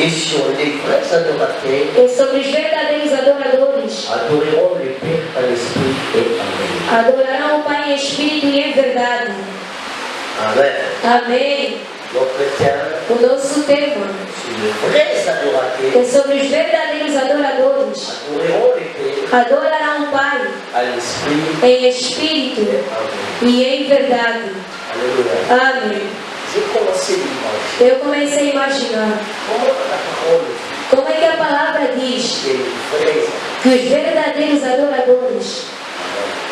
Et sur les vrais adorateurs, E sobre os verdadeiros adoradores, adoreront le Père en esprit et en vérité. adorarão o Pai em espírito e em verdade. Amen. Amém. Notre terme, O nosso tema sur les vrais adorateurs, é sobre os verdadeiros adoradores. adoreront le Père Adorarão o Pai en esprit em espírito et en vérité. e em verdade. Alléluia. Amém. J'ai commencé l'image. Eu comecei a imaginar Comment la parole como é que a palavra diz des vrais que os verdadeiros adoradores,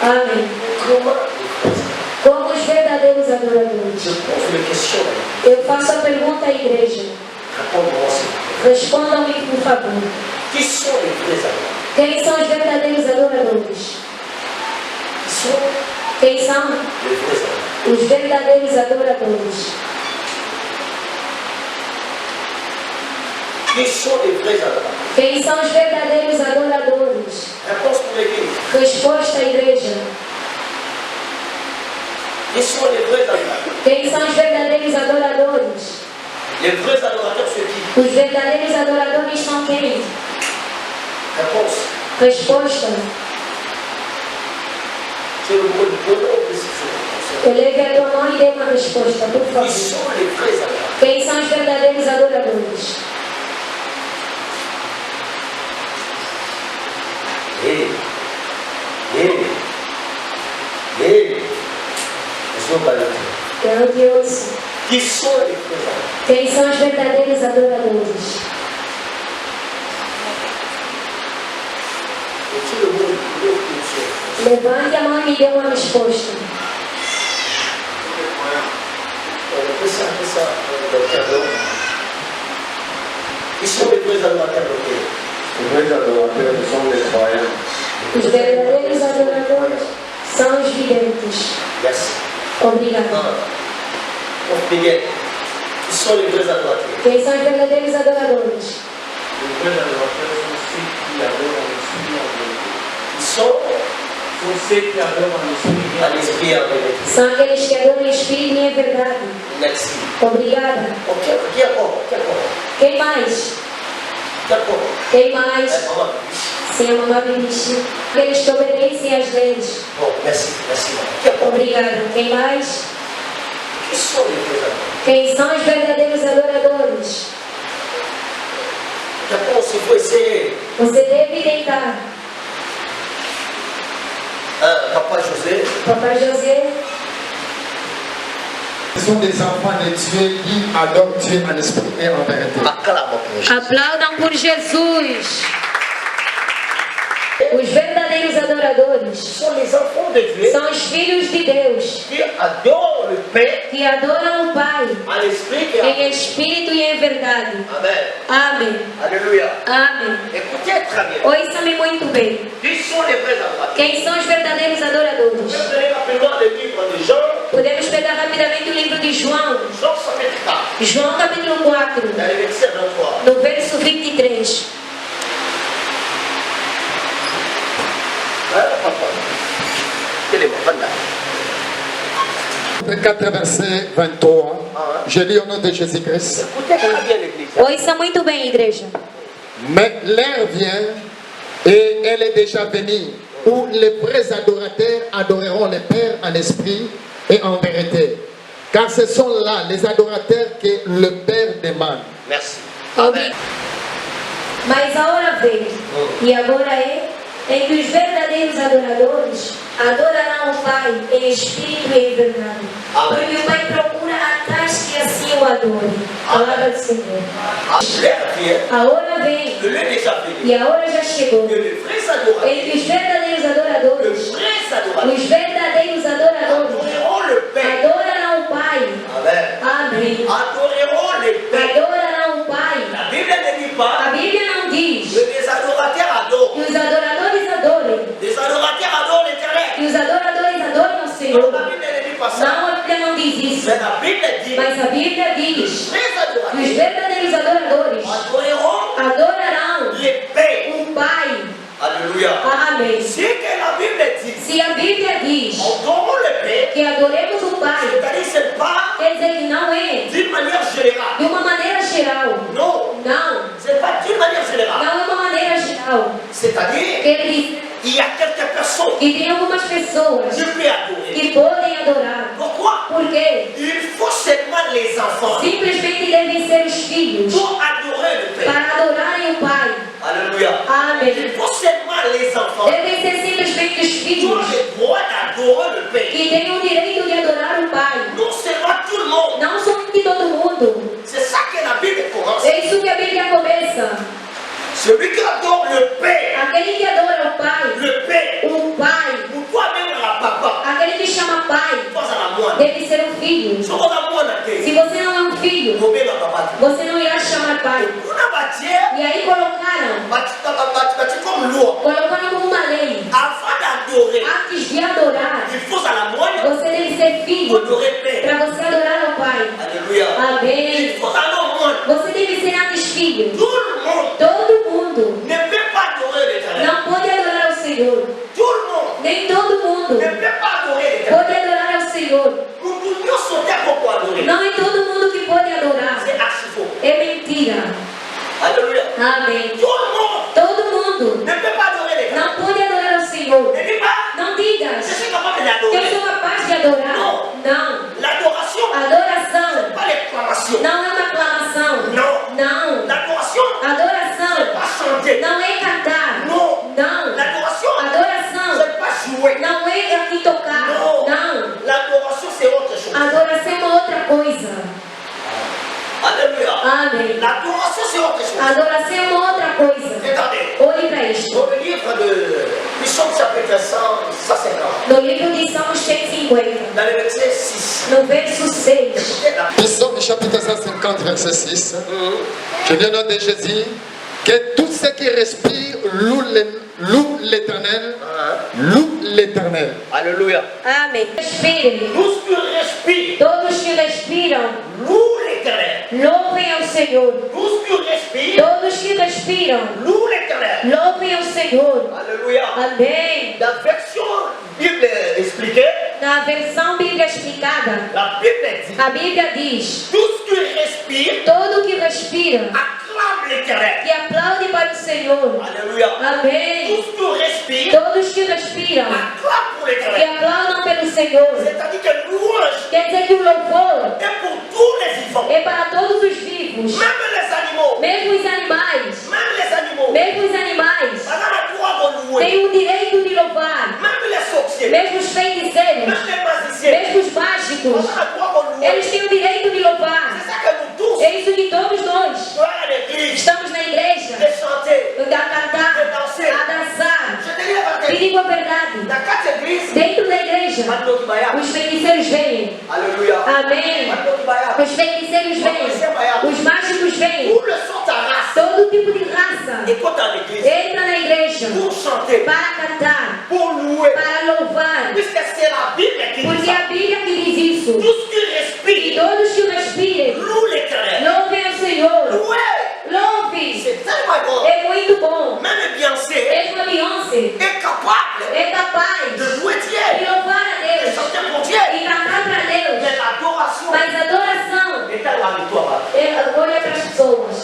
amém, Comment les vrais como os verdadeiros adoradores. Je pose une question. Eu faço a pergunta à igreja. Répondez-moi s'il vous plaît. Respondam-me, por favor. Qui sont les vrais adorateurs? Quem são os verdadeiros adoradores? Qui sont Quem são les vrais adorateurs? os verdadeiros adoradores? Qui sont les vrais adorateurs? Quem são os verdadeiros adoradores? Réponse pour l'église. Resposta à igreja. Qui sont les vrais adorateurs? Quem são os verdadeiros adoradores? Les vrais adorateurs, c'est qui? Os verdadeiros adoradores são quem? Réponse. Resposta. C'est le mot de bonheur de ce jour. Eleve a tua mão e dê uma resposta, por Qui favor. sont les vrais adorateurs? Quem são os verdadeiros adoradores? Je vais parler. Eu não te ouço. Qui sont les vrais adorateurs? Quem são os verdadeiros adoradores? C'est le mot de bonheur de ce jour. Levante a mão e me dê uma resposta. On appelle ça le pardon. Qui sont les vrais adorateurs de Dieu? Les vrais adorateurs sont les croyants. Os verdadeiros adoradores são os videntes. Merci. Obrigado. Pour Miguel, qui sont les vrais adorateurs? Quem são os verdadeiros adoradores? Les vrais adorateurs sont ceux qui adorent en esprit et en vérité. Ils sont Ceux qui adorent en esprit et en à l'esprit et en vérité. São aqueles que adoram em espírito e em verdade. Merci. Obrigada. Ok, qui encore? Qui encore? Quem mais? Qui encore? Quem mais? Maman. Sim, a mamãe me disse. Aqueles que obedecem às leis. Bon, merci, merci. Qui encore? Obrigada. Quem mais? Qui sont les vrais adorateurs? Quem são os verdadeiros adoradores? Réponse, il faut essayer. Você deve tentar. Papa José, Papai José, Ce sont des enfants de Dieu qui adorent Dieu en esprit et en vérité. acclame pour Jésus. aplaudam por Jesus. Os verdadeiros adoradores Ce sont les enfants de Dieu são os filhos de Deus qui adorent le Père que adoram o Pai en esprit et en em espírito e em verdade. Amen. Amém. Alléluia. Amém. Écoutez très bien. Ouça-me muito bem. Qui sont les vrais adorateurs? Quem são os verdadeiros adoradores? Vous allez rapidement le livre de Jean, Podemos pegar rapidamente o livro de João. Jean chapitre 4, João capítulo 4, dans le verset 23. no verso 23. Hein, papa? Quel est mon papa? 4 verset 23. Je lis au nom de Jésus-Christ. Écoutez très bien l'église. Ouça muito bem, igreja. Mais l'heure vient et elle est déjà venue où les vrais adorateurs adoreront le Père en esprit et en vérité. Car ce sont là les adorateurs que le Père demande. Merci. Amém. Mas a hora vem, e agora é, em que os verdadeiros adoradores adorarão o Pai em espírito e em verdade. Porque o Pai procura a tais que assim o adorem. Palavra do Senhor. L'heure vient, A hora vem, que l'heure est déjà venue. e a hora já chegou, Que les vrais adorateurs, em que os verdadeiros les adoradores, vrais adorateurs, os verdadeiros adoradores adoreront le Père. adorarão o Pai. Amen. Amém. Adoreront le Père. Adorarão o Pai. La Bible ne dit pas A Bíblia não diz que les adorateurs adorent. que os adoradores adorem, Les adorateurs adorent l'éternel. que os adoradores adorem o Non, Senhor. la Bible ne dit pas ça. Não, a Bíblia não diz isso. Mais la Bible dit Mas a Bíblia diz les vrais que os adorateurs verdadeiros adoradores adoreront adorarão les Pères. o Pai. Alléluia. Amém. Si que la Bible dit Se a Bíblia diz adorons le Père, que adoremos o Pai, c'est-à-dire c'est pas quer dizer que não é d'une manière générale. de uma maneira geral. Non. Não. C'est-à-dire, Ele diz il y a quelques personnes que tem algumas pessoas qui peuvent adorer. que podem adorar. Pourquoi? Porque Il faut seulement les enfants simplesmente devem ser os filhos pour adorer le Père. para adorarem o Pai. Alléluia. Amém. Il faut seulement les enfants Devem ser simplesmente os qui ont filhos le droit d'adorer le Père. que têm o direito de adorar o Pai. Non seulement tout le monde. Não somente todo mundo. C'est ça que la Bible commence. É isso que a Bíblia começa. Celui qui adore le Père, Aquele que adora o Pai, le Père, o Pai, pour toi-même la papa, aquele que chama Pai, toi à la moine. deve ser um filho. Si on a moine à terre, Se você não é um filho, on met la papa. você não irá chamar Pai. On a bâti, E aí colocaram bâti comme loi. Colocaram como uma lei. Avant d'adorer, Antes de adorar, il faut à la moine você deve ser pour filho adorer Père. para você adorar ao Pai. Alléluia. Il Amém. faut à la moine. Você deve ser antes filho. Tout le monde Todo mundo ne peut pas adorer l'Éternel. não pode adorar ao Senhor. Tout le monde Nem todo mundo ne peut pas adorer l'Éternel. pode adorar ao Senhor. Nous pouvions sauter pour adorer. Não é todo mundo que pode adorar. C'est archi faux. É mentira. Alléluia. Amém. Tout le monde Todo mundo ne peut pas adorer l'Éternel. não pode adorar ao Senhor. Ne dis pas, Não je digas suis capable que eu d'adorer. sou capaz de adorar. Não. L'adoration, Adoração pas l'exclamation. não é uma aclamação. Non. Não. L'adoration, Adoração pas chanter. não é cantar. Non. Não. L'adoration, Adoração c'est pas jouer. não é aqui tocar. Non. Não. L'adoration, c'est autre chose. Adoração é uma outra coisa. Alléluia. Amém. L'adoration, c'est autre chose. Adoração é uma outra coisa. Regardez. Olhe para isto. Dans le livre de Psaume chapitre 150, No livro de Salmos 150, dans le verset 6, no verso 6. écoutez la Psaume chapitre 150, verset 6. Je viens de Jésus. Que tout ce qui respire loue l'Éternel. Loue l'Éternel. Alléluia. Amém. Respirem. Tous qui respirent, Todos que respiram, loue l'Éternel. louvem ao Senhor. Tous qui respirent, Todos que respiram, loue l'Éternel. louvem ao Senhor. Alléluia. Amém. La version Bible expliquée, Na versão Bíblia explicada, la Bible dit, a Bíblia diz: tous qui respirent, todo que respira, acclame l'Éternel. que aplaude para o Senhor. Alléluia. Amém. Tous qui respirent, Todos que respiram, acclame pour que l'Éternel. aplaudam pelo Senhor. C'est-à-dire que louange Quer dizer que o louvor est pour tous les vivants, é para todos os vivos, même les animaux, mesmo os animais. même les animaux. Mesmo os animais On a le droit de louer, têm o direito de louvar. même les sorciers, Mesmo os feiticeiros, même les magiciens. mesmo os On mágicos, a le droit de louer. eles têm o direito de louvar. C'est ça que nous tous, É isso que todos nós nous à l'église, estamos na igreja de chanter, a cantar, de danser. a dançar. Je te dis la E vérité. digo a verdade, Dans quatre églises, dentro da igreja, Mano Kibaya. os feiticeiros vêm. Alléluia. Amém. Mano Kibaya. Os feiticeiros vêm. Os mágicos vêm. Pour le son ta race, Todo tipo de raça et quand dans l'église, entra na igreja pour chanter, para cantar, pour louer, para louvar. puisque c'est la Bible qui dit Porque ça. a Bíblia que diz isso. Tout ce qui E respire, todos que respirem, loue l'Éternel. louvem ao Senhor. Louer, Louve. c'est tellement bon. É muito bom. Même Beyoncé Mesmo a Beyoncé est capable é capaz de louer de Dieu, louvar a de Deus chanter pour Dieu. e cantar para Deus. Mais l'adoration Mas a adoração est à la victoire. é olha para as pessoas.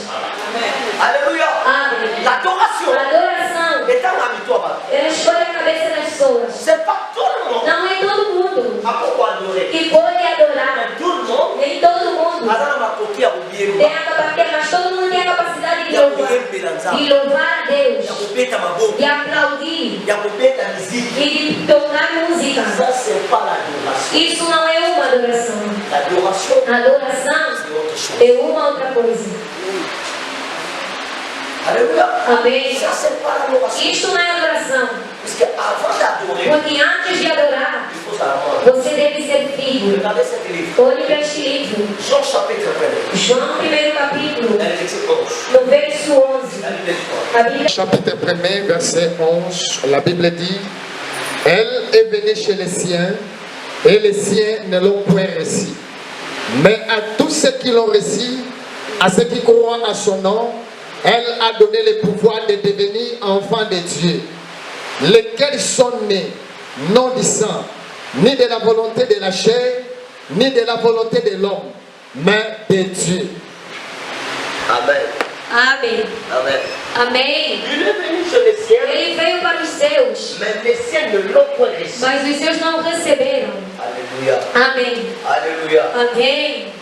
Alléluia. Amém. L'adoration A adoração est à la victoire. é escolhe a cabeça das pessoas. C'est pas tout le monde Não é todo mundo à pouvoir adorer. que pode adorar. Mais tout le monde, Nem todo mundo Azana Makoki a oublié tem a capacidade, mas todo mundo tem a capacidade de louvar. De louvar a Deus. Il y a coupé ta mabou, De aplaudir. il y a coupé ta musique. E de tocar música. Ça, c'est pas l'adoration. Isso não é uma adoração. L'adoration, A adoração c'est autre chose. é uma outra coisa. Alléluia. Amém. Ça, c'est pas l'adoration. Isto não é adoração. Parce qu'avant d'adorer, Porque antes de adorar, il faut savoir. você deve ser filho. Regardez cet livre. Olhe para este livro. Jean chapitre 1. João, primeiro capítulo, Elle verset 11. no verso 11. La Bible dit quoi? A Bíblia Chapitre 1, verset 11, la Bible dit, elle est venue chez les siens, et les siens ne l'ont point reçu. Mais à tous ceux qui l'ont reçu, à ceux qui croient à son nom, elle a donné le pouvoir de devenir enfants de Dieu, lesquels sont nés, non du sang, ni de la volonté de la chair, ni de la volonté de l'homme, mais de Dieu. Amen. Amém. Amen. Amém. Il est venu chez les siens, Ele veio para os seus, mais les siens ne l'ont pas reçu. mas os seus não o receberam. Alléluia. Amém. Alléluia. Amém.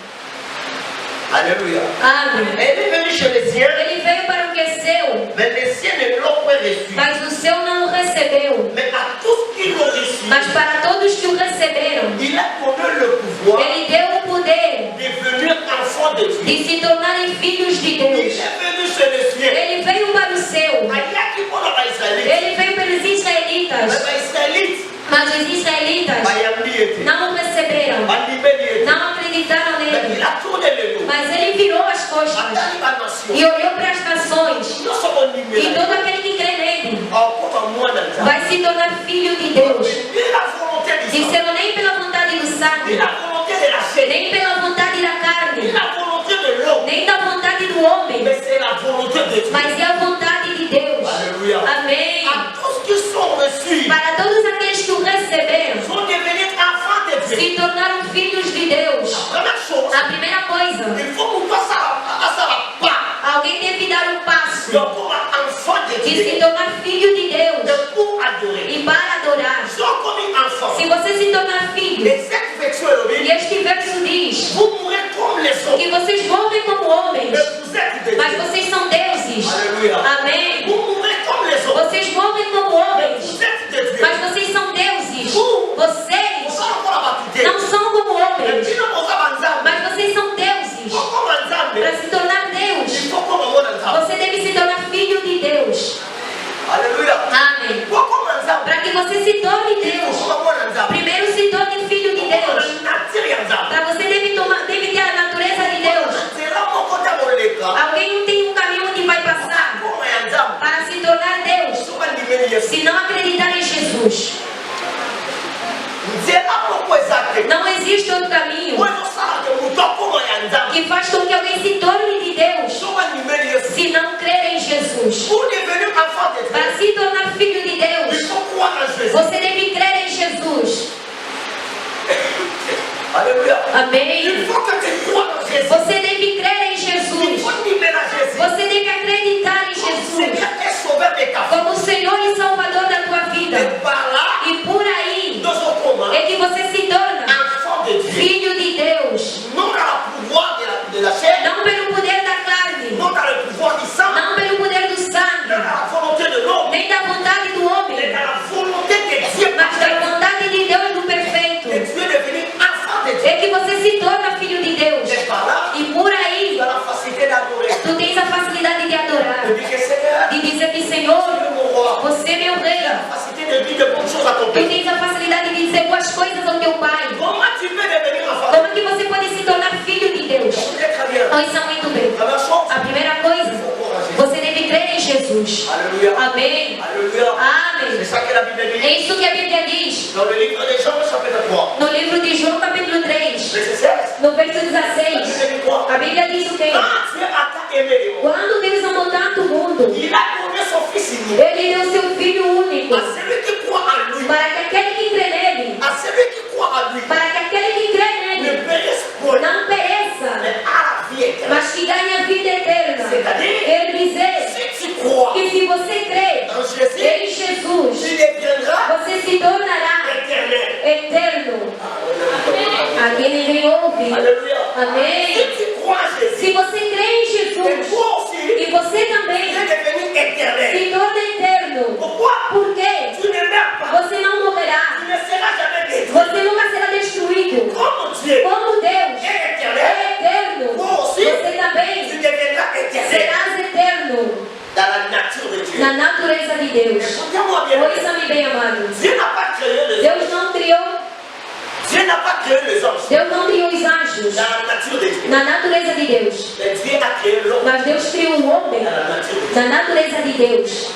Alléluia. Amém. Elle est venue chez les siens, Ele veio para o que é seu, mais les siens ne l'ont pas reçu. mas o seu não o recebeu. Mais à tous qui l'ont reçu, Mas para todos que o receberam, il a donné le pouvoir ele deu o poder de devenir enfant de Dieu. de se tornarem filhos de Il Deus. est venu chez les siens. Ele veio para o seu. Ayaki mpona baisraélite. Ele veio pelos Mais israelitas, baisraélite mas os israelitas bayambi ete, não o receberam, bandimeli ete. não acreditaram Mais nele. il a tourné le dos. Mas ele virou as costas Atali ba nation. e olhou para as nações. Nous sommes E numéros. todo aquele que crê nele Comme moi dans le vai se tornar filho de Deus. Ni la volonté du sang, Disseram nem pela vontade do ni sangue, la volonté de la chair, nem pela vontade da ni carne, la volonté de l'homme, nem da vontade do homem, mais c'est la volonté de Dieu. mas é a vontade de Deus. Alléluia. Amém. À tous qui sont reçus, Para todos aqueles que o receberam, sont devenus enfants de Dieu. se tornaram filhos de Deus. Première chose, A primeira coisa, il faut que toi ça va pas. alguém deve dar um passo Donc pour un enfant de de se Dieu, tornar filho de Deus de pour adorer. e para adorar. Sois comme un enfant. Se você se tornar filho, Et cette version est e este verso diz vous mourrez comme les hommes, que vocês morrem como homens, mais vous êtes de mas Dieu. vocês são deuses. Alléluia. Amém. Vous mourrez comme les hommes, Vocês morrem como mais homens, vous êtes de Dieu. mas vocês são deuses. Vous Vocês savez encore la baptité. não são como Mais homens, puis nous sommes ensemble. mas vocês são deuses. Comme ensemble, Para se tornar Deus, il faut qu'on remonte ensemble. você deve se tornar filho de Deus. Alléluia. Amém. Pour comme ensemble, Para que você se torne il faut Deus, qu'on remonte ensemble. primeiro se torne filho de Deus. Para você deve ter a natureza de Deus. C'est là mon côté mon lecteur. Alguém não tem um caminho onde vai passar Comme ensemble. para se tornar Deus, Souvent diminué. se não acreditar em Jesus. C'est là pourquoi exact. Não existe outro caminho Moi je sais que mon temps comme ensemble. que faz com que alguém se torne de Deus, Souvent diminué. se não crer em Jesus. Pour devenir enfant de Dieu, Para se tornar filho de il Deus, faut croire en Jésus. você deve crer em Jesus. Alléluia. Il Amém. faut que tu crois en Jésus. Você deve crer em Il Jesus. faut t'aimer à Jésus. Você deve acreditar em Comme Jesus Seigneur et sauveur de ta vie. como o Senhor e Salvador da tua vida. Et par là, E por aí dans son commun, é que você se torna enfant de Dieu. filho de Deus. Non dans le pouvoir de la chair, Não pelo poder da carne, non dans le pouvoir du sang, não pelo poder do non sangue, dans la volonté de l'homme, nem da vontade do mais homem, dans la volonté de Dieu. mas da vontade de Deus do perfeito. Et tu es devenu enfant de Dieu. É que você se torna filho de Deus. Et par là, E por tu aí, as la facilité d'adorer. tu tens a facilidade de adorar, De dire que Seigneur, de dizer que tu Senhor, es mon roi. você é meu Tu rei. as la facilité de dire de bonnes choses à ton Tu père. tens a facilidade de dizer boas coisas ao teu pai. Comment tu peux devenir enfant Como é que você pode se tornar filho de Deus? Très très bien. Então, isso é muito bem. Première chose, A primeira il coisa, faut croire en Jésus. você deve crer em Jesus. Alléluia. Amém. Alléluia. C'est Amém. ça que la Bible dit. É isso que a Bíblia diz. Dans le livre de Jean, chapitre 3, No livro de João, capítulo 3, verset 16. no verso La 16, Bible dit quoi? a Bíblia diz o quê? Quand Dieu a tant aimé le monde, Quando Deus amou tanto o mundo, il a donné son Fils unique Ele deu seu Filho único, à celui qui croit en lui, para que aquele que crê nele, à celui qui croit en lui, para que aquele que crê ne nele périsse point, não pereça, mais a la vie éternelle. mas que ganhe a vida eterna. C'est-à-dire, Ele dizer si tu crois que se você crê en Jésus, em Jesus, tu deviendras você se tornará éternel. eterno. Aqui ninguém ouve. Alléluia. Amém. Si tu crois en Jésus, Se você crê em et Jesus, toi aussi, e você tu também es devenu éternel. se torna eterno, Pourquoi? por quê? Tu ne meurs pas. Você não morrerá. Tu ne seras jamais détruit. Você nunca será destruído. Comme Dieu Como Deus est éternel, é eterno, você tu também deviendras éternel serás eterno dans la nature de Dieu. na natureza de Deus. Écoutez-moi bien. Ouça-me bem, amado. Dieu n'a pas créé les hommes. Deus não criou, Dieu n'a pas créé les hommes Deus não criou os anjos dans la nature de Dieu. na natureza de Deus, Mais Dieu a créé l'homme mas Deus criou o homem dans la nature de Dieu. na natureza de Deus.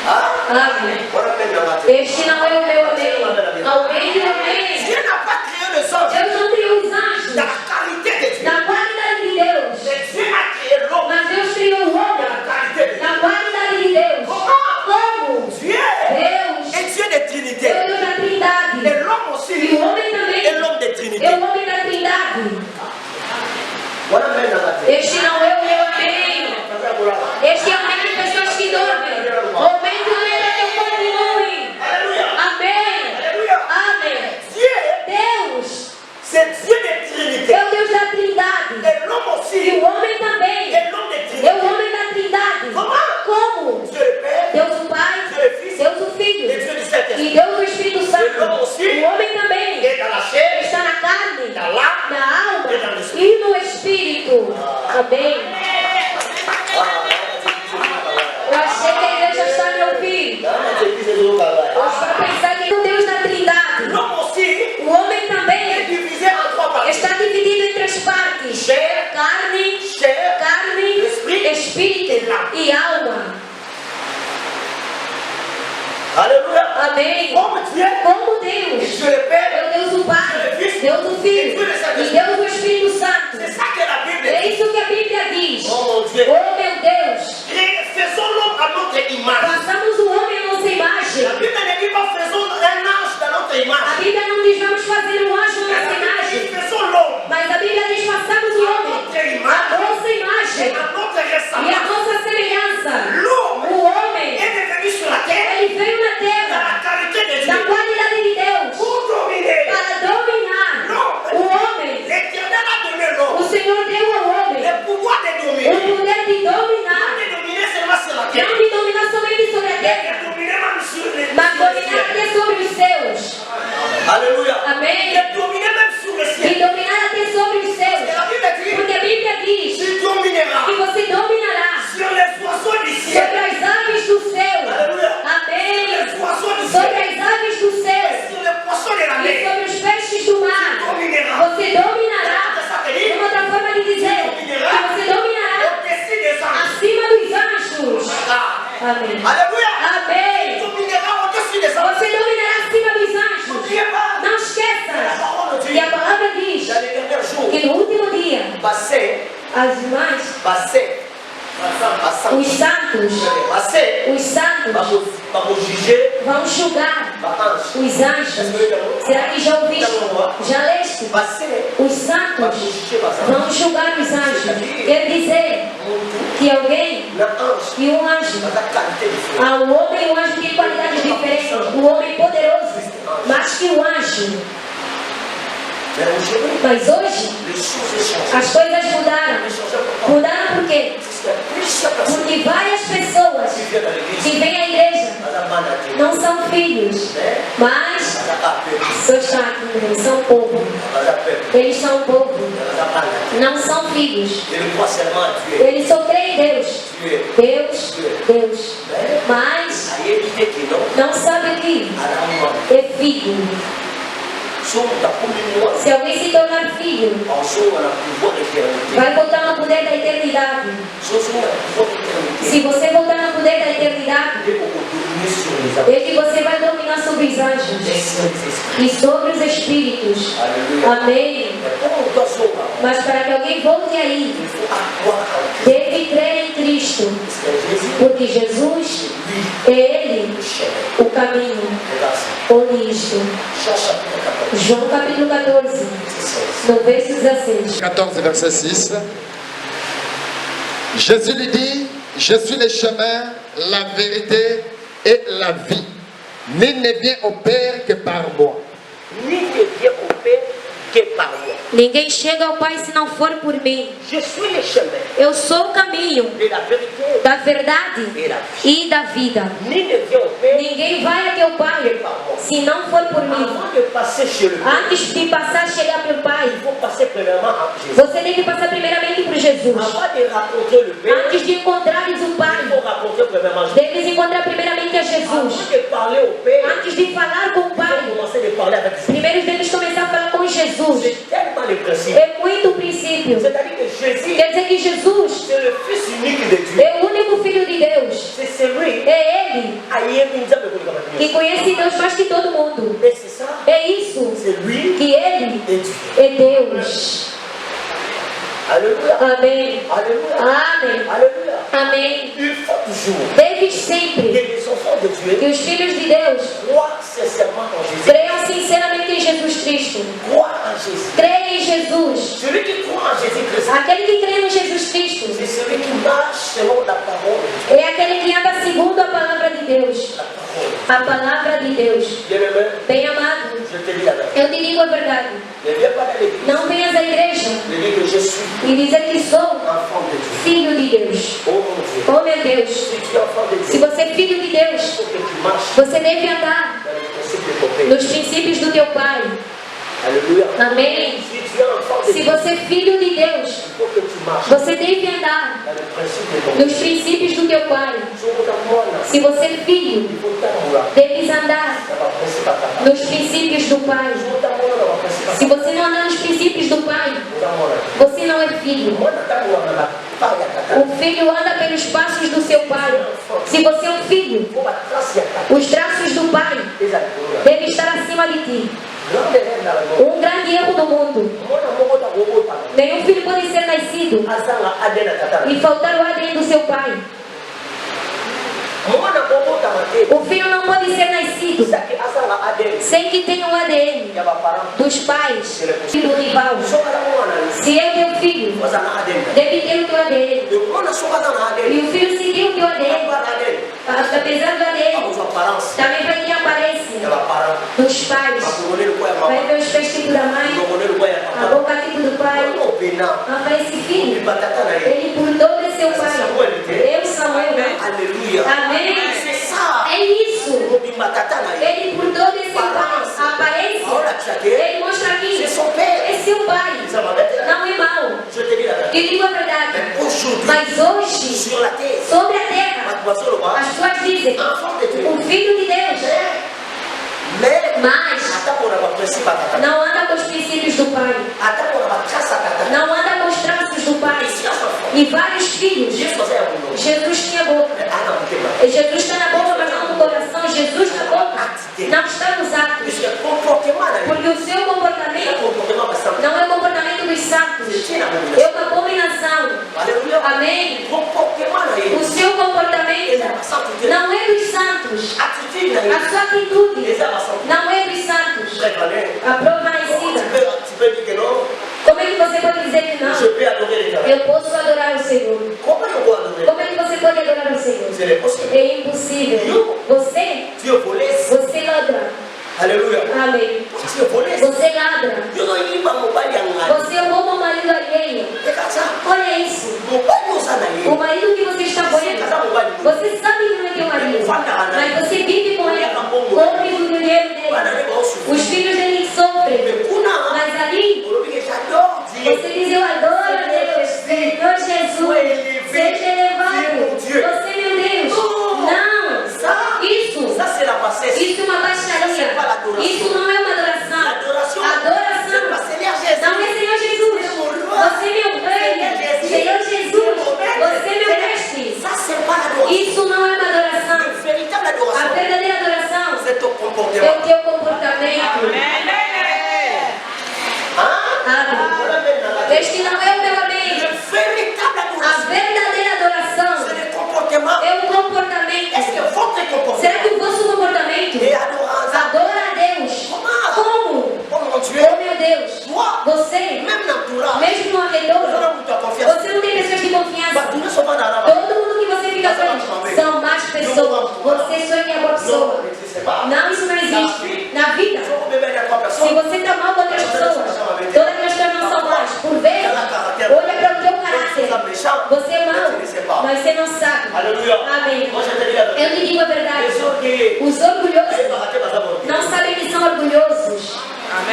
Ah? Amém. Voilà maintenant la terre. Este não é o meu amém. Amém, amém. Dieu n'a pas créé les hommes Deus não criou os anjos dans la qualité de Dieu. na qualidade de Deus, Mais Dieu a créé l'homme mas Deus criou o dans homem la qualité de Dieu. na qualidade de Deus. Como? Dieu Deus est Dieu de Trinité. é o Deus da Trindade. Et l'homme E aussi o homem também est l'homme de Trinité. é o homem da Trindade. Voilà maintenant la terre. Este não é o meu amém. Amém. Eu achei que a igreja está me ouvindo. Eu estou pensando em um Deus da Trindade. O homem também está dividido em três partes: carne, espírito e alma. Alléluia. Amém. Como Dieu, Como Deus, Dieu le Père, é o Deus do Pai, Deus do Filho e Deus do Espírito Santo. c'est ça que la Bible É dit. isso que a Bíblia diz. Oh mon Dieu. Oh meu Deus, Faisons l'homme à notre image. façamos o homem à nossa imagem. La Bible ne dit pas faisons un ange dans notre A image. Bíblia não diz vamos fazer um anjo à La nossa Bible imagem. dit faisons l'homme Mas a Bíblia diz façamos o à homem notre à image nossa et imagem à notre e à ressemblance. nossa semelhança. L'homme O homem, est devenu sur la terre ele veio na dans terra la qualité de da Dieu qualidade de Deus pour dominer. para dominar. O homem, L'Éternel a donné l'homme o Senhor deu ao homem le pouvoir de o dominer. poder de Pas dominar. de dominer seulement sur la terre, Não de dominar somente sobre a mais terra, de dominer même sur les mas sur le dominar ciel. até sobre os seus. Alléluia. Amém. De dominer même sur le E ciel. dominar até sobre os Et seus. la Bible dit, Porque a Bíblia diz tu domineras que você dominará sur les oiseaux du ciel, sobre as aves do céu. Alléluia. Amém. les oiseaux du Sobre ciel, as aves do céu et sur les poissons de la e mer. sobre os peixes do mar. Domineras. Você dominará. Uma outra forma de dizer que você dominará Au-dessus des anges. acima dos anjos. Ah. Amém. Alléluia. Tu Amém. domineras au-dessus des anges. Você dominará acima dos anjos. N'oubliez pas, Não la esqueça. parole E dit, a palavra diz dans les derniers jours, que no último dia, passez, as irmãs, passez, os santos, os santos vamos juger vão julgar ma ange. os anjos. Será que já ouviste? Já leste? Passez, Os santos vamos juger ma ange. vão julgar os anjos. Quer dizer que alguém Le ange, e um anjo, dans la qualité différente. o homem e o anjo têm qualidades diferentes. O homem poderoso, mais que o anjo. Mais aujourd'hui, Mas hoje les choses ont changé. as coisas mudaram. Elles ont changé pourquoi? Mudaram por quê? Parce qu'il y a plusieurs personnes Porque várias pessoas qui viennent à l'église, que vêm à igreja à la maladie, não são filhos, mas à la appel, seus eles são povo. à l'appel, Eles são povo, à la maladie. não são filhos. Et le croit seulement à Dieu. Eles só creem em Deus. Dieu. Deus, Deus. Mais, Mas à éviter que non, não sabe que à la mort. é filho. Sommes dans pour moi, Se alguém se tornar filho, en sommes dans le pouvoir d'éternité. vai voltar no poder da eternidade. Sommes dans le pouvoir d'éternité. Se você voltar no poder da eternidade, Dieu pour dominer sur les âmes. Ele você vai dominar sobre os anjos Les saints esprits. e sobre os espíritos. Alléluia. Amém. Mais pour nous, dans son âme, Mas para que alguém volte aí, il faut accroire en Dieu. deve crer em Cristo, Parce que Jésus, porque Jesus lui, é Ele le chef. o caminho. Regarde ça. Olhe isto. Jean chapitre 14, João capítulo 14, verset 16. no verso 16. 14, verset 6. Jésus lui dit, je suis le chemin, la vérité et la vie. Nul ne vient au Père que par moi. Nul ne vient au Père que par moi. Ninguém chega ao Pai se não for por mim. Je suis le chemin Eu sou o caminho de la vérité da verdade et la vie. e da vida. Nul ne vient au Père Ninguém vai até o Pai se não for por mim. avant de passer chez le Père. Antes de passar a chegar para o Pai, Il faut passer premièrement à Jésus. você tem que passar primeiramente por Jesus. Avant de rencontrer le Père, Antes de encontrares o il Pai, faut rencontrer premièrement Jésus. deves encontrar primeiramente a Jesus. Avant de parler au Père, Antes de falar com o il Pai, faut commencer de parler avec Jésus. primeiro deves começar a falar com Jesus. C'est tellement le principe. É muito o princípio. C'est-à-dire que Jésus, Quer dizer que Jesus c'est le Fils unique de Dieu. é o único Filho de Deus. C'est celui É Ele qui est que conhece Deus mais que todo mundo. Et c'est ça, É isso c'est lui que Ele et Dieu. é Deus. Alléluia. Amém. Alléluia. Amém. Alléluia. Amém. Il faut toujours Deves que sempre les enfants de Dieu que os filhos de Deus croient sincèrement en Jésus. creiam sinceramente em Jesus Cristo. Croient en Jésus. Creia em Jesus. Celui qui croit en Jésus-Christ, Aquele que crê no Jesus Cristo c'est celui qui marche selon la parole de Dieu. é aquele que anda segundo a palavra de Deus. La parole. A palavra de Deus. Bien-aimé, Bem amado, je te dis la vérité. eu te digo a verdade. Ne viens pas dans l'église. Não venhas à igreja Ne dis que je suis e dizer que sou enfant de Dieu. filho de Deus. Oh mon Dieu. Oh meu Deus, Si tu es enfant de se Dieu, você é filho de il Deus, faut que tu marches você deve andar dans le principe de ton Père. nos princípios do teu Pai. Alléluia. Amém. Si tu es enfant de Se Dieu, você é filho de Deus, il faut que tu marches você deve andar dans le principe de ton Dieu. nos princípios do teu Pai. Si Se você é filho, il faut t'amour deves andar dans le principe à ta nos princípios do Pai. Il faut t'amour dans le principe à Se ta você não andar nos princípios do Pai, T'amour. você não é filho. Moi, t'amour dans la paille à ta O filho anda pelos passos do seu pai. Se você é um filho, Il faut pas tracer à ta os traços do pai Les alcooliques. devem estar acima de ti. Grande erreur dans le monde. Grande erro do mundo. Moi, dans mon monde, dans mon monde, Nenhum filho pode ser nascido Azala adena tata. e faltar o ADN do seu pai. Moi, dans mon monde, dans ma tête. O filho não pode ser nascido Ça qui azala adena. sem que tenha o ADN Il y a pas parent. dos pais e do rival. Soka la mo analyse. Se é teu filho, Azala adena. deve ter o teu ADN. Le monde soka dans E adena. o filho seguir o teu ADN. Pas adena. Apesar do À ADN, vos apparences. também vai ter Il y a aparência pas parent. dos pais. À vous connaître le quoi Vai maman. ver os pés tipo da mãe, Vous connaissez le quoi a papa. boca tipo do pai. Oh, bénin. Mas esse Il filho, batata na ele. ele por todo é seu pai. Eu, Samuel. Alléluia. Amém. C'est ça. É isso. Il batata na ele. Ele por todo é seu pai. A aparência, Ahora chaque. ele mostra aqui. C'est son père. É seu pai. Ça va mettre. Não é mau. Je te dis la vérité. Te digo a verdade. Mais aujourd'hui, Mas hoje, sur la terre, sobre a terra, ma poisson le bras, as pessoas dizem, enfant de Dieu. o filho de Deus. Mais, Mas attends qu'on a pas principe à tata. não anda com os princípios do pai. Attends qu'on a pas trace à tata. Não anda com os traços do pai. Ici, à son fond. E vários filhos. Dieu faisait un boulot. Jesus tinha boca. Mais ah non, t'es mal. E Jesus está na boca, mas não no coração. Jesus na boca não está nos atos. Puisque le comportement là, Porque o seu le comportamento comportement va s'en não é o comportamento dos santos. C'est une É abomination. uma abominação. Alléluia. Amém. Le comportement là, O seu comportamento não é dos santos. attitude là, A sua atitude les hommes sont não é dos santos. très grands. A prova Tu nascida. peux dire que non, Como é que você pode dizer que je não? peux adorer l'éternel. Eu posso adorar o Senhor. Comment on peut adorer? Como é que você pode adorar o Senhor? C'est impossible. É impossível. Você Tu es volé. ladra. Alléluia. Amém. Tu es volé. Você ladra. Yo no iba a mobile en la. Você rouba o marido alheio. Regarde ça. Olha isso. Mobile usa na O ele. marido que você está Você casar com mobile. você sabe que não é teu marido. Mas você vive com ele. Come o dinheiro dele. Para nem vou Os sofrer. filhos dele sofrem. Me cuna. Mas ali, Eu vi que já deu. você diz, eu adoro a Deus. Senhor Jesus, seja elevado. Você, meu Deus. Não. Ça, Isso. ça c'est la bassesse. Isso é uma baixaria. Isso não é uma adoração. L'adoration. Adoração. C'est pas Seigneur Jésus. Não é Senhor Jesus. Você é meu rei. Senhor Jesus. Você é meu mestre. Ça c'est pas l'adoration. Isso não é uma adoração. La véritable A adoration, verdadeira adoração c'est ton é comportement. o teu comportamento. Amém. Este não é o meu amém. La véritable A adoration, verdadeira adoração c'est le comportement. é o Est-ce comportamento. que votre comportement Será que o vosso comportamento est adorable? adora a Deus? Como? Oh mon Dieu, Oh meu Deus. Você, même l'entourage, mesmo no arredor, tu as confiance. você não tem pessoas de Bah, confiança. tu ne sais pas dans la Todo mundo que você fica frente são más pessoas. Você só é boa pessoa. Non, n'existe pas. Não, isso não existe. Na vida, Tu peux même être pas se personne. você está mal com outras pessoas, todas as pessoas não são más. Por vezes, olha para o teu caráter. Você é mau, mas você não sabe. Alléluia. Amém. Moi, je te dis la vérité. Eu te digo a verdade. Les orgueilleux, Os orgulhosos ils vont rater ma zamorgue. não sabem que são orgulhosos. Hein?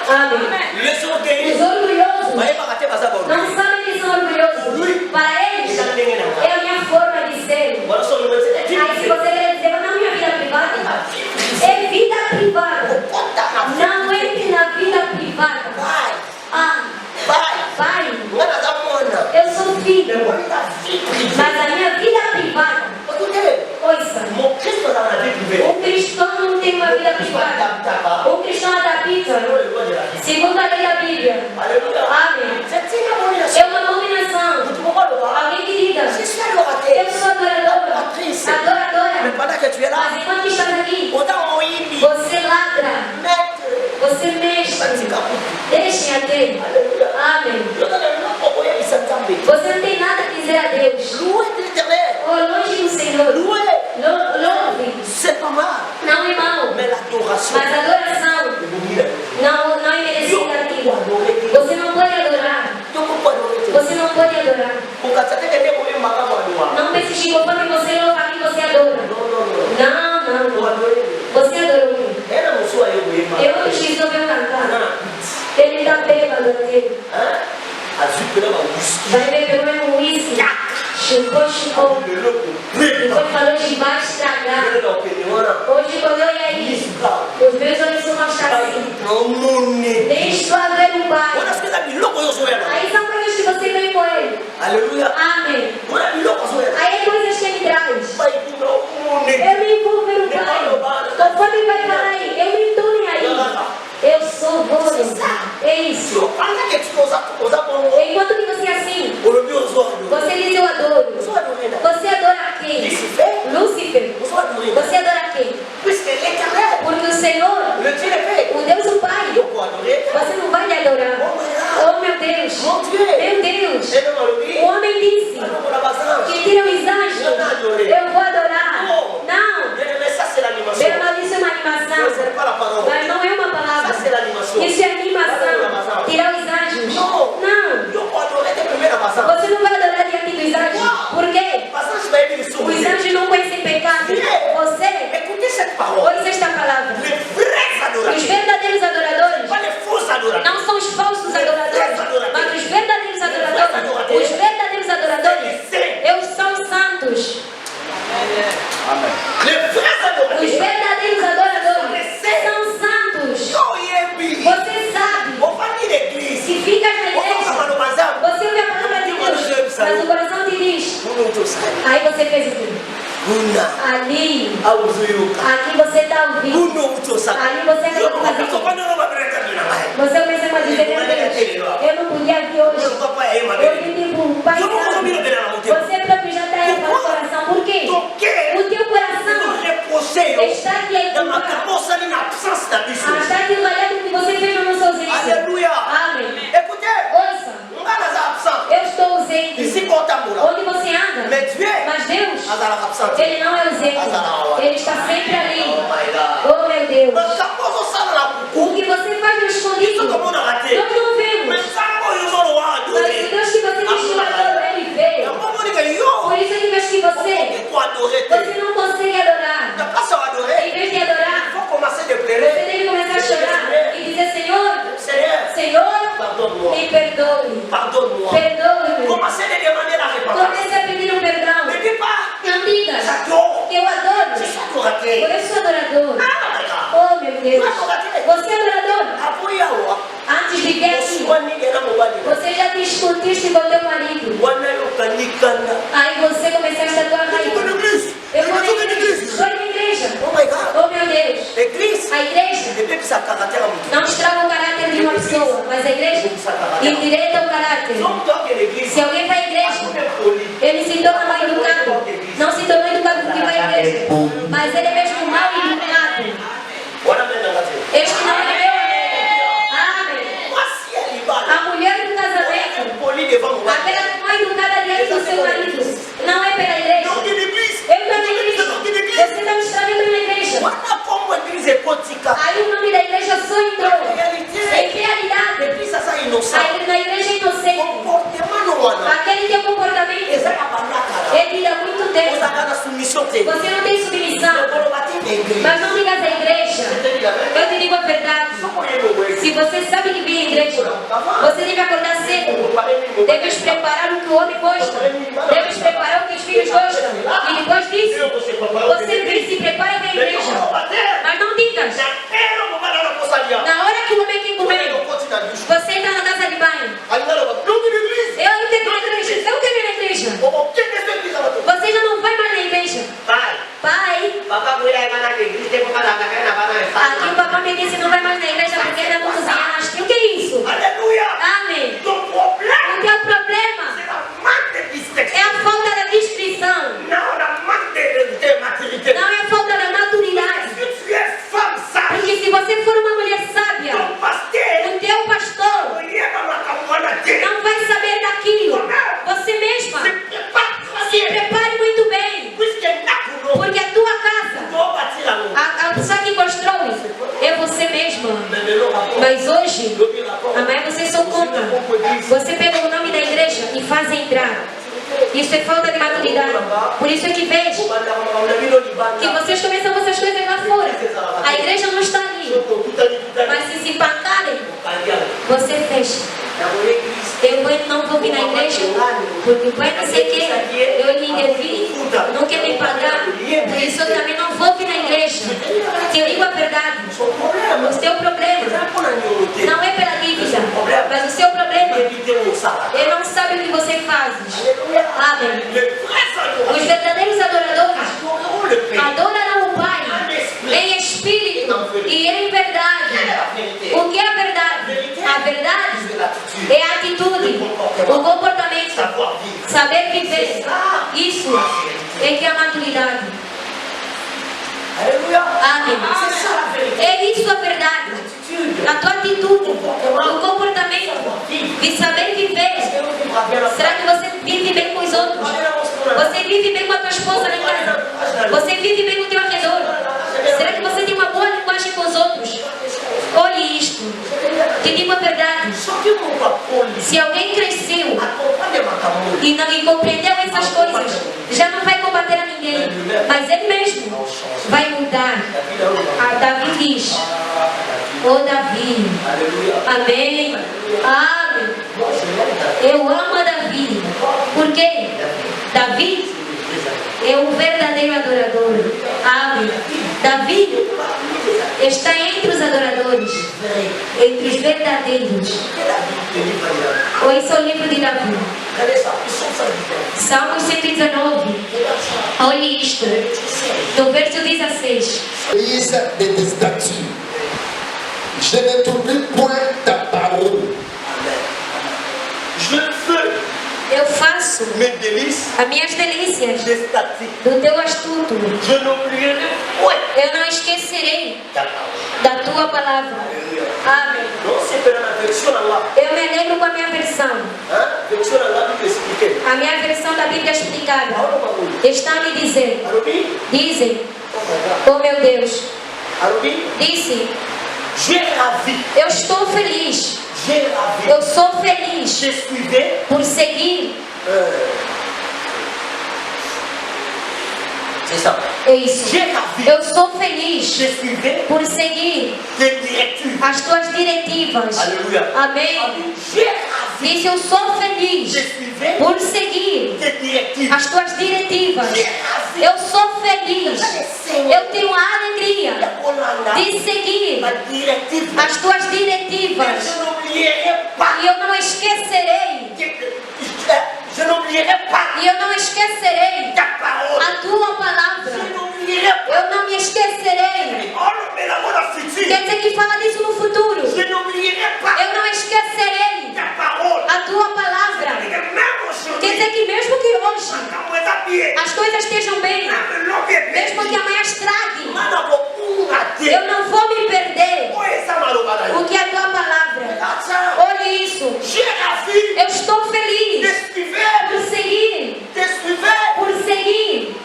Amém. Les Os orgueilleux, orgulhosos ils vont rater ma zamorgue. não sabem que são orgulhosos. Para eles, é a minha forma de ser. Voilà, sur le métier. Aí se você quer dizer, mas não minha vida privada, é vida privada. Não entre na vida privada. Vai, Ah, vai. pai, Ngana za mwana. eu sou filho, Mais moi, ta vie privée. mas a minha vida privada, Écoutez, ouça, mon Christ dans la vie privée. o cristão não tem uma vida privada. O cristão adapta, Selon le loi de la vie. segundo a lei da Bíblia. Alléluia. Amém. C'est une abomination. É uma abominação. Tu peux pas le voir. Alguém que diga, Je suis adorateur. eu sou adoradora, Mais adoradora, pendant que tu es là, mas enquanto estás aqui, autant on y dit, você ladra, maître, você mexe, deixem a Deus. Alléluia. Amém. Je donne un nom pour que ça tombe. Você não tem nada a dizer a Deus. Louez l'éternel. Oh, longe do Senhor. Louez. Louve. C'est pas mal. Não é mal. Mais l'adoration, Mas a adoração je vous dis la vérité. não é merecida aqui. Você não pode adorar. Tu peux pas adorer Dieu. Você não pode adorar. Pour que ça te dé pour une macaque à adorer. Não pense que conforme você louva aqui, você adora. Non, non, non. Não, Pour não. adorer Dieu. Você adorou. Elle a mon soin et oui, ma. Eu antes adultério. azwi pela whisky. Vai beber um uísque. Chupou. Depois falou de vai estragar. Hoje quando eu ia aí, os meus olhos são assim. Deixa eu ver o pai. Aí são coisas que você vem com ele. Aleluia. Amém. Aí Aí é coisas que ele traz. Eu nem vou ver o pai. Conforme ele vai falar aí, eu nem estou nem aí. Eu sou voluntário. É isso. Enquanto que você é assim, você diz eu adoro. Você adora a quem? Lúcifer. Você adora a quem? Porque o Senhor, o Deus o Pai, você não vai lhe adorar. Oh meu Deus. Meu Deus. O homem disse que tira os anjos. Eu vou adorar. Não. Meu marido, isso é uma animação. Mas não é uma palavra. Isso é animação. Tirar os anjos. Não. Você não vai adorar diante dos anjos. Por quê? Os anjos não conhecem pecado. Você ouça esta palavra. Os verdadeiros adoradores não são os falsos adoradores, mas os verdadeiros adoradores. Os verdadeiros adoradores, eles são santos. Amém. Os verdadeiros adoradores são santos. Você sabe, se ficas na igreja, você ouve a palavra de Deus, mas o coração te diz. Aí você fez o quê? Ali, aqui você está ouvindo. Ali você acabou de fazer. Você começou a dizer, meu Deus, eu não podia vir hoje. Eu vi tipo, o pai sabe. Você próprio já está aí no coração. Por quê? O teu coração está aqui equivocado. Está equivocado que você fez na nossa ausência. Aleluia. Amém. Ouça, eu estou ausente. Onde você anda? Mas Deus, Ele não é ausente. Ele está sempre ali. Oh meu Deus. O que você faz no escondido, nós não vemos. Mas o Deus que você diz que adora, Ele vê. Por isso Ele vê que você não consegue adorar. Em vez de adorar, você deve começar a chorar e dizer, Senhor, me perdoe. Perdoe-me. Comece a pedir um perdão. Não diga que eu adoro. Por isso sou adorador. Oh meu Deus. Você é adorador. Antes de vir aqui, você já discutiste com o teu marido. Aí você começaste a tua raiva. Eu vou na igreja. Estou na igreja. Oh meu Deus. A igreja não estraga o caráter de uma pessoa, mas a igreja endireita o caráter. Se alguém vai à igreja, ele se torna mal educado. Não se tornou educado porque vai à igreja, mas ele é mesmo mal educado. Este não é meu amém. A mulher do casamento, aquela que não é educada diante do seu marido, não é pela igreja. Eu estou na igreja. Você está me estragando na igreja. Aí o nome da igreja só entrou. Em realidade, na igreja é inocente. Aquele que é comportamento, ele lida muito tempo. Você não tem submissão. Mas não digas à igreja. Eu te digo a verdade. Se você sabe que vem à igreja, você deve acordar cedo. Deves preparar o que o homem gosta. Deves preparar o que os filhos gostam. E depois disso, você se prepara para a igreja. Mas não digas. Na hora que o homem quer comer, você entra na casa de banho. Eu tenho na igreja. Eu tenho na igreja. Você já não vai mais na igreja. Pai, aqui o papai me disse não vai mais na igreja porque ainda não cozinhaste. O que é isso? Amém. O teu problema é a falta da discrição. Não é a falta da maturidade. Porque se você for uma mulher sábia, o teu pastor não vai saber daquilo. Você mesma se prepare muito bem. Porque a tua casa, a pessoa que constrói é você mesma. Mas hoje, amanhã vocês são contra. Você pega o nome da igreja e faz entrar. Isso é falta de maturidade. Por isso é que vejo que vocês começam essas coisas lá fora. A igreja não está ali. Mas se empancarem, você fecha. Não vou vir na igreja, porque vai não sei o que, eu lhe devi, não quer me pagar, por isso eu também não vou vir na igreja. Te digo a verdade, o seu problema não é pela dívida, mas o seu problema ele não sabe o que você faz. Amém. Os verdadeiros adoradores adorarão o Pai em espírito e em verdade. O que é a verdade? A verdade é a atitude, o comportamento, saber viver. Isso é que é a maturidade. Amém. É isso a verdade. A tua atitude, o comportamento de saber viver. Será que você vive bem com os outros? Você vive bem com a tua esposa na casa? Você vive bem com o teu arredor? Será que você tem uma boa linguagem com os outros? Olhe isto. Te digo a verdade. Se alguém cresceu e compreendeu essas coisas, já não vai combater a ninguém, mas ele mesmo vai mudar. Davi diz: oh Davi, amém, amém. Eu amo a Davi. Por quê? Davi é um verdadeiro adorador. Amém. Davi está entre os adoradores, entre os verdadeiros. Ouça o livro de Davi. Salmo 119. Olhe isto. No verso 16. Prise de tes statuts. Je ne t'oublie point ta parole. Je veux Eu faço mes délices as minhas delícias des statuts. do teu astuto. Je n'oublierai point Eu não esquecerei ta parole. da tua palavra. Amém. Non, c'est per la version Allah. Eu me alegro com a minha versão. Hein? Version Allah, Bible expliquée. A minha versão da Bíblia explicada Alors, Mamoud. está me dizendo, Arobi, dizem, oh my God. oh meu Deus, Arobi, disse, j'ai ravi. eu estou feliz, J'ai ravi. eu sou feliz J'ai suivi. por seguir. C'est ça. É isso. J'ai ravi. Eu sou feliz J'ai suivi por seguir tes directives. as tuas diretivas. Alléluia. Amém. J'ai ravi. Diz, eu sou feliz J'ai suivi por seguir tes directives. as tuas diretivas. J'ai ravi. Eu sou feliz. Eu tenho a alegria Olala. de seguir Ma directive. as tuas Mais diretivas. je n'oublierai pas. E eu não esquecerei. Je n'oublierai pas E eu não esquecerei ta parole. a tua Je palavra. n'oublierai pas. Eu não me esquecerei. Oh, mais la mode future. Quer dizer que fala disso no futuro. Je n'oublierai pas Eu não esquecerei ta parole. a tua palavra. Même aujourd'hui, Quer dizer que mesmo que hoje quand on est habillé, as coisas estejam bem, même l'homme est mesmo que béni. amanhã estrague, Mana beaucoup raté. eu não vou me perder. Oh, et ça m'a l'obada. Porque a tua palavra, Attends. olhe isso, J'ai ravi. eu estou feliz Te suivais. por seguir, Te suivais. por seguir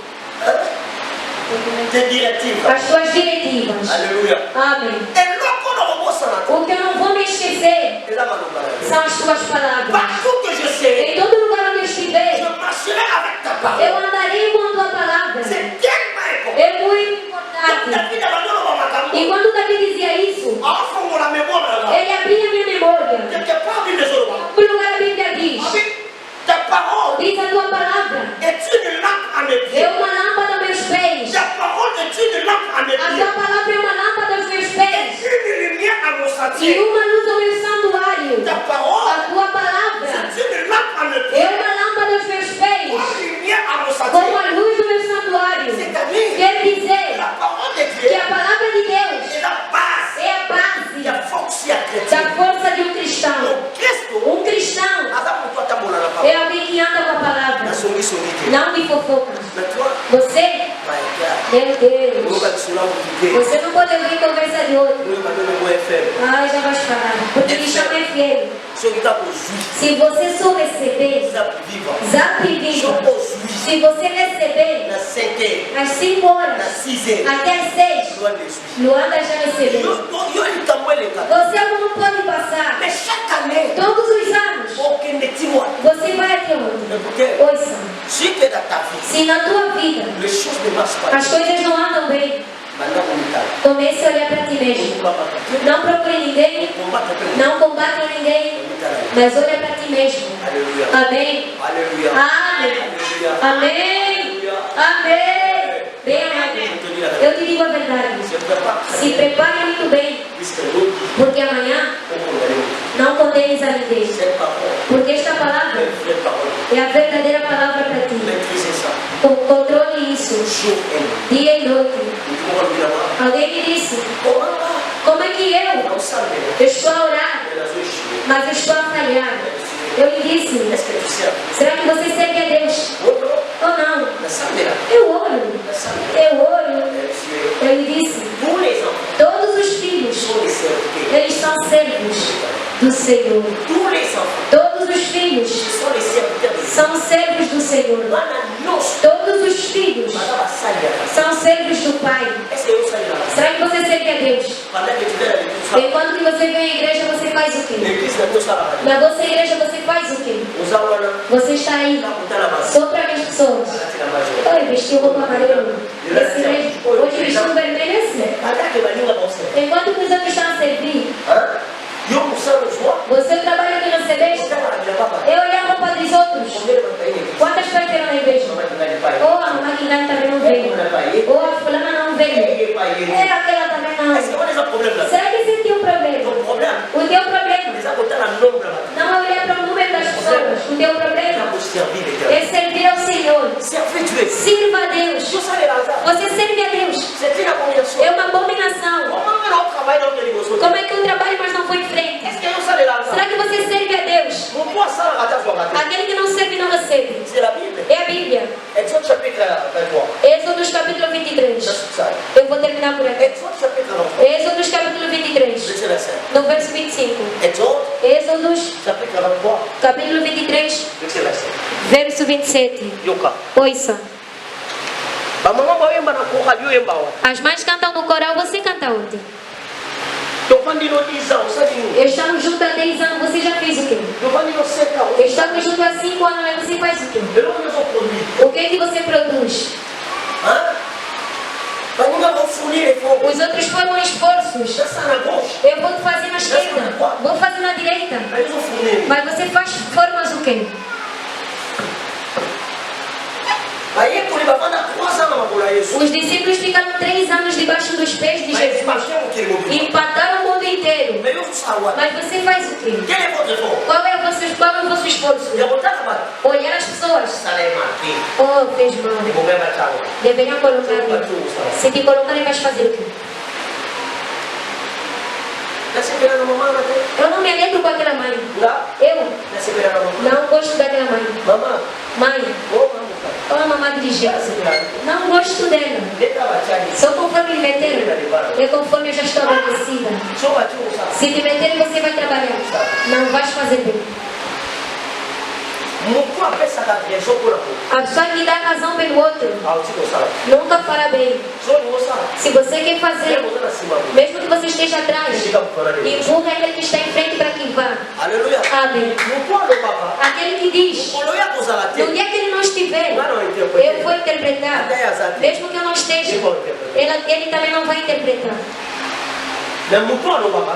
Tes directives. as tuas diretivas. Alléluia. Amém. Et lorsqu'on a remonté ça, O que eu não vou me esquecer et là, m'a l'obada. são as tuas palavras. Partout que je serai, Em todo lugar onde eu je estiver, marcherai avec ta eu parole. andarei com a tua palavra. C'est tellement important. É muito Donc, importante. David abandonne mon macaron. E quando Davi dizia isso, Enfant, on la mémoire là-bas. ele abria minha memória. Quelque part, Bible des Oloba. No lugar a Bíblia diz, Ta parole diz a tua palavra, est une lampe à mes é pieds. uma lâmpada aos meus pés. Ta parole est une lampe à mes A pieds. tua palavra é uma lâmpada aos meus pés. Et une lumière à mon E sentier. uma luz ao meu santuário. Ta parole, A tua palavra c'est une lampe à mes é pieds. uma lâmpada aos meus pés. Une lumière à mon Como sentier. a luz do meu santuário. C'est-à-dire, Quer dizer la parole de que Dieu a palavra de Deus est la base é a de base la force à da chrétien. força de um cristão. Donc, Christ, Cristão Adam, pourquoi t'as mon la parole? é alguém que anda com a palavra, La souris, souris. não de fofocas. Mais toi, Você, my God, meu nous Deus, allons sur la route. você não pode ouvir conversa de outro. Nous allons dans le FM. Ai, já vai falar. Porque me chama FM. Si on t'a aujourd'hui, Se você só receber, ça peut vivre. Zap Si Viva. on aujourd'hui, Se você receber dans 5 heures, às 5 dans horas 6 heures, até às 6, nous allons les suivre. Luanda já recebeu. Yo, il t'a moins les cas. Você não pode passar. Mais chaque année, Todos os anos, aucun de dis-moi. você vai até onde? Écoutez, Ouça. si tu es dans ta vie, Se na tua vida les choses ne marchent pas. as coisas não andam bem, Banda comunitária. Comece a olhar para ti mesmo. Não procure ninguém, não combata ninguém, mas olha para ti mesmo. Aleluia. Amém. Aleluia. Amém. Aleluia. Amém. Amém. Bem amado, eu te digo a verdade. Se prepare muito bem, porque amanhã não condenes a ninguém. Porque esta palavra é a verdadeira palavra para ti. Controle isso, dia e noite. Alguém me disse, como é que eu estou a orar, mas eu estou a falhar? Eu lhe disse, será que você serve a Deus? Ou não? Eu oro. Eu lhe disse, todos os filhos, eles são servos do Senhor. Todos os filhos são servos do Senhor. Todos os filhos são servos do Pai. Será que você serve a Deus? Enquanto que você vem à igreja, você faz o quê? Na vossa igreja você faz o quê? Você está aí só para as pessoas. Oi, vestiu roupa amarela. Esse mesmo. Hoje vestiu vermelho assim. Enquanto que os outros estão a servir, você trabalha que recebeste. Eu olhar a roupa dos outros. Quantas pessoas terão na igreja? Ou a maquinária também não veio. Ou a fulana não veio. Aquela também não. Será que esse é o teu problema? O teu problema não é olhar para o número das pessoas. O teu problema é servir ao Senhor. Sirva a Deus. Você serve a Deus. É uma abominação. Como é que eu trabalho, mas não vou em frente? Será que você serve a Deus? Aquele que não serve não recebe. É a Bíblia. Êxodo capítulo 23. Eu vou terminar por aqui. Êxodo capítulo 23. No verso 25. Êxodo capítulo 23. Verso 27. Ouça. As mães cantam no coral, você canta onde? Estamos juntos há 10 anos, você já fez o quê? Estamos juntos há 5 anos, mas você faz o quê? O que é que você produz? Os outros formam esforços. Eu vou fazer na esquerda, vou fazer na direita. Mas você formas o quê? Os discípulos ficaram 3 anos debaixo dos pés de Jesus. Empataram o mundo inteiro. Mas você faz o quê? Qual é o vosso esforço? Olhar as pessoas. Oh, fez mal. Deveriam colocar. Se te colocarem, vais fazer o quê? Eu não me alegro com aquela mãe. Eu não gosto daquela mãe. Mãe. Ou a mamãe dirigente. Não gosto dela. Só conforme me meteram. É conforme eu já estou aborrecida. Se te meterem, você vai trabalhar. Não vais fazer bem. A pessoa que dá razão pelo outro nunca fará bem. Se você quer fazer, mesmo que você esteja atrás, empurra aquele que está em frente para que vá. Amém. Aquele que diz, no dia que ele não estiver, eu vou interpretar. Mesmo que eu não esteja, ele também não vai interpretar.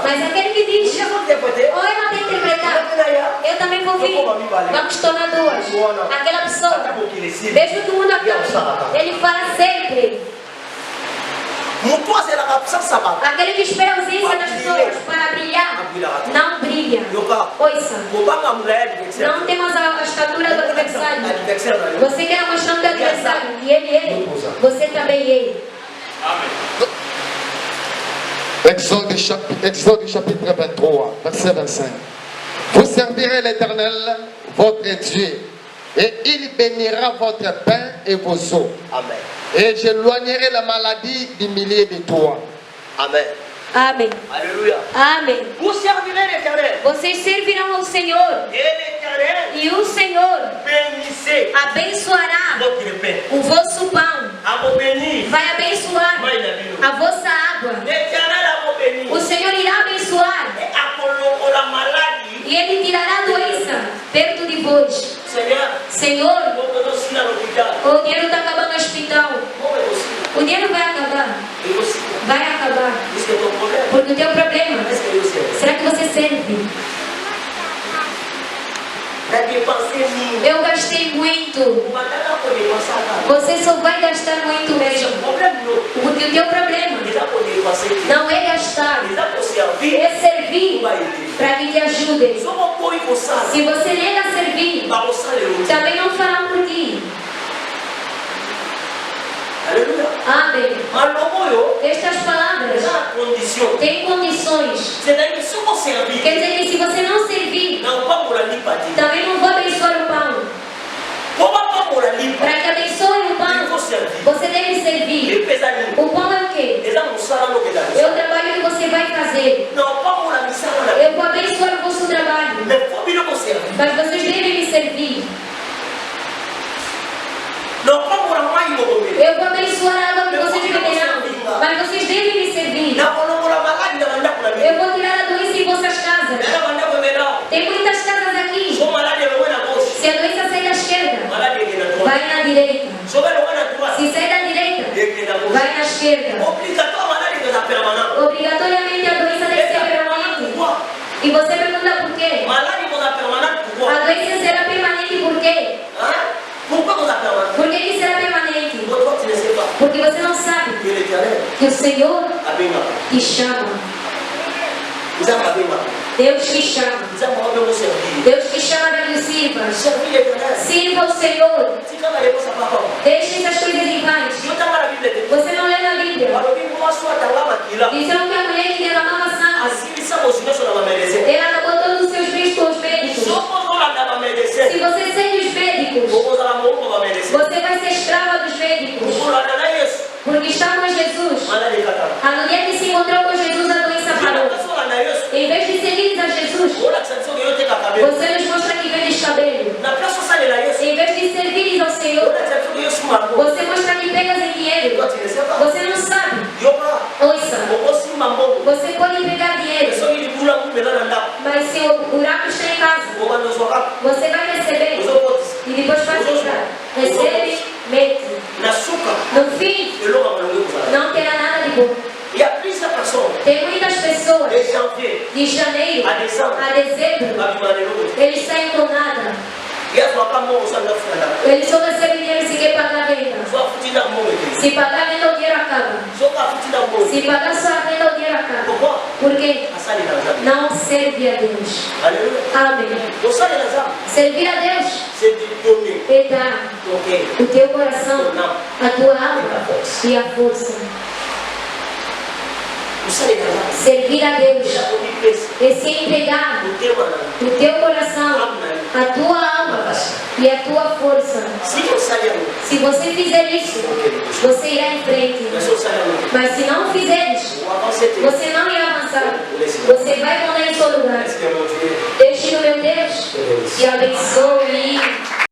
Mas aquele que diz, ou ela tem que interpretar, eu também vou vir. Vamos tornar duas. Aquela pessoa, mesmo que o mundo acabe, ele fala sempre. Aquele que espera a ausência das pessoas para brilhar, não brilha. Ouça, não temos a estatura do adversário. Você quer mostrar o adversário, e ele é, você também é. Amém. Exode chapitre 23, verset 25. Vous servirez l'Éternel, votre Dieu, et il bénira votre pain et vos eaux. Amen. Et j'éloignerai la maladie du milieu de toi. Amen. Amém. Alléluia. Amém. Vous servirez l'Éternel. Vocês servirão ao Senhor. E o Senhor abençoará o vosso pão. Vai abençoar a vossa água. O Senhor irá abençoar. E Ele tirará a doença perto de vós. Senhor, o dinheiro está acabando no hospital. O dinheiro vai acabar. acabar. E você? Vai acabar. Isso que é o teu problema. Porque o teu problema, Mas que eu sei. será que você serve? Daqui passei mim. Eu gastei muito. Mas não poder passar nada. Você só vai gastar muito Esse é mesmo. o problema. Porque o teu problema Ele já poder passar. não é gastar, Ele já poder ouvir. é servir Vai ele. para que te ajudem. Só uma coisa com sala. Se você nega servir, Mas você leu. também não farão por ti. Aleluia. Amém. Mas não morreu. Estas palavras Essa condição. têm condições. Você deve se você abrir. Quer dizer que se você não servir, Não vamos lá limpar ti. também não vou abençoar o pão. Como vamos lá limpar? Para que abençoe o E pão, você abrir. você deve servir. E pesar limpo. O pão é o quê? Eles não sabem o que dá. É o trabalho que você vai fazer. Não vamos lá missão lá. Eu vou abençoar o vosso trabalho, Mas como não você abrir? mas vocês devem me servir. Não vamos lá mais comer. Eu vou abençoar a água que vocês beberão, mas vocês devem me servir. Não vamos lá mais ainda mandar para mim. Eu vou tirar a doença em vossas casas. Ela mandar para mim não. Tem muitas casas aqui. Só malade não é na bolsa. Se a doença sai da esquerda, Malade é na tua. vai na direita. Só vai não é na tua. Se sai da direita, É na bolsa. vai na esquerda. Obrigatório malade que dá pela mão. Obrigatoriamente a doença deve ser permanente. E você pergunta por quê? Malade que dá pela mão. A doença será permanente por quê? Por que dá pela mão? Por que será permanente? Vou te dizer para. Porque você não sabe Ele te além. que o Senhor Abima. te chama. Exama abima. Deus te chama. Exama abima você abrir. Deus te chama para que o sirva. Servir é verdade. Sirva o Senhor. Se cada vez você fala. Deixe essas coisas em paz. Eu estava na Bíblia. Você não lê na Bíblia. Mas eu vi uma sua talama aqui lá. Disseram que a mulher que derramava sangue, Assim que estamos os meus não merecer. ela acabou todos os seus bens com os médicos. Somos lá não merecer. Se você segue os médicos, Vamos lá não vai merecer. você vai ser escrava dos médicos. Vamos lá não é isso. Porque está com Jesus. Manda de catar. No dia que se encontrou com Jesus, a doença parou. Não lá não é isso. Em vez de seguir a Jesus, Olha que sanção que eu tenho cabelo. você nos mostra que vende cabelo. Na praça sai lá isso. Em vez de servir ao Senhor, Olha que sanção que eu sou marco. você mostra que pegas em dinheiro. Você não sabe. Eu para. Ouça, Eu vou sim mamão. você pode pegar Eu dinheiro, sou de pula com melhor andar. mas se o buraco está em casa, Vou mandar sua capa. você vai receber. Os outros. E depois faz ficar. Recebe, mete. Na suca. No fim, Eu não vou usar. não terá nada de bom. E a prisa passou. Tem muitas pessoas De janvier. de janeiro A dezembro. a dezembro, A bimaneiro. eles saem com nada. E a sua cama usando a funda. Eles só recebem dinheiro se quer pagar a renda. Sua futida mão aqui. Se pagar a renda, o dinheiro acaba. Só a futida mão. Se pagar só a renda, o dinheiro acaba. Como? Por quê? A sali na zama. Não serve a Deus. Aleluia. Amém. O sali na zama. Servir a Deus C'est de donner. é dar Ok. o teu coração, a tua alma e a força. O sali na zama. Servir a Deus Já comi peça. é se entregar O tema não. o teu coração, a tua alma e a tua força. Se o sali não. Se você fizer isso, você irá em frente. Mas o sali não. Mas se não fizeres, O avanço é teu. você não irá avançar. Você vai morrer em seu lugar. Esse que é o meu dia. Deixe no meu Deus te abençoe.